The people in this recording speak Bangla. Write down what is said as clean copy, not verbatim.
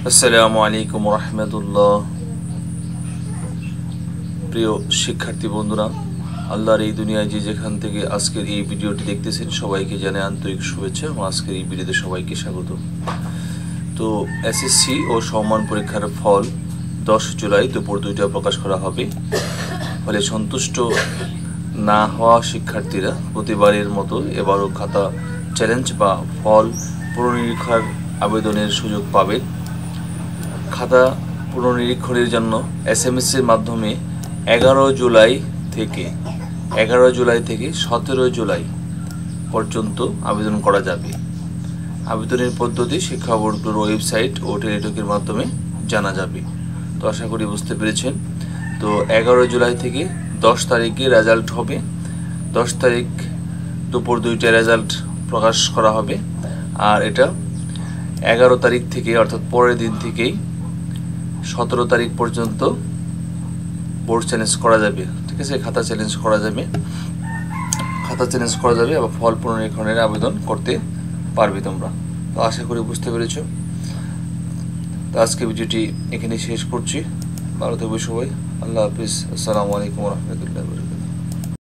আসসালামু আলাইকুম রহমতুল্লাহ। প্রিয় শিক্ষার্থী বন্ধুরা, আল্লাহর এই দুনিয়ায় যে যেখান থেকে আজকের এই ভিডিওটি দেখতেছেন সবাইকে জানাই আন্তরিক শুভেচ্ছা এবং আজকের এই ভিডিওতে সবাইকে স্বাগত। তো এসএসসি ও সমমান পরীক্ষার ফল 10 জুলাই দুপুর 2টায় প্রকাশ করা হবে। ফলে সন্তুষ্ট না হওয়া শিক্ষার্থীরা প্রতিবারের মতো এবারও খাতা চ্যালেঞ্জ বা ফল পুনর্নিরীক্ষার আবেদনের সুযোগ পাবেন। খাতা পুনর্নিরীক্ষণের জন্য SMS এর মাধ্যমে 11 জুলাই থেকে 17 জুলাই পর্যন্ত আবেদন করা যাবে। আবেদনের পদ্ধতি শিক্ষা বোর্ডগুলোর ওয়েবসাইট ও টেলিটকের মাধ্যমে জানা যাবে। তো আশা করি বুঝতে পেরেছেন। তো 11 জুলাই থেকে 10 তারিখে রেজাল্ট হবে। 10 তারিখ দুপুর 2টায় রেজাল্ট প্রকাশ করা হবে। আর এটা 11 তারিখ থেকে অর্থাৎ পরের দিন থেকেই 17 তারিখ পর্যন্ত বোর্ড চ্যালেঞ্জ করা যাবে। ঠিক আছে, খাতা চ্যালেঞ্জ করা যাবে আবার ফল পুনর্নিরীক্ষণের আবেদন করতে পারবে তোমরা। তো আশা করি বুঝতে পেরেছ। তো আজকে ভিডিওটি এখানে শেষ করছি। ভালো থাকবে সবাই। আল্লাহ হাফিজ। আসসালামু আলাইকুম রহমতুল্লাহ।